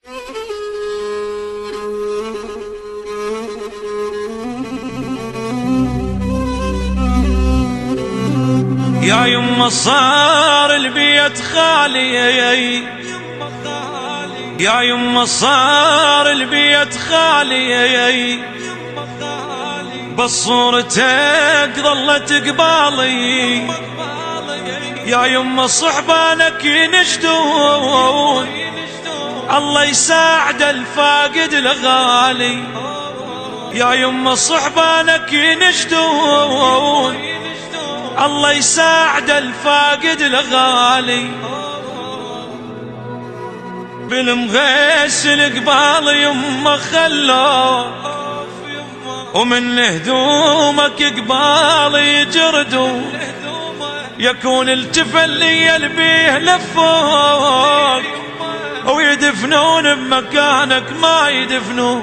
يا يما صار البيت خالي، يا يما صار البيت خالي، بس صورتك ظلت قبالي. يا يما صحبانك ينشدون، الله يساعد الفاقد الغالي. يا يما صحبانك ينشدون، الله يساعد الفاقد الغالي. بالمغسل قبال يما خلو، ومن هدومك قبال يجردوا، يكون التفلي البيه لفوك، ويدفنون بمكانك ما يدفنوا.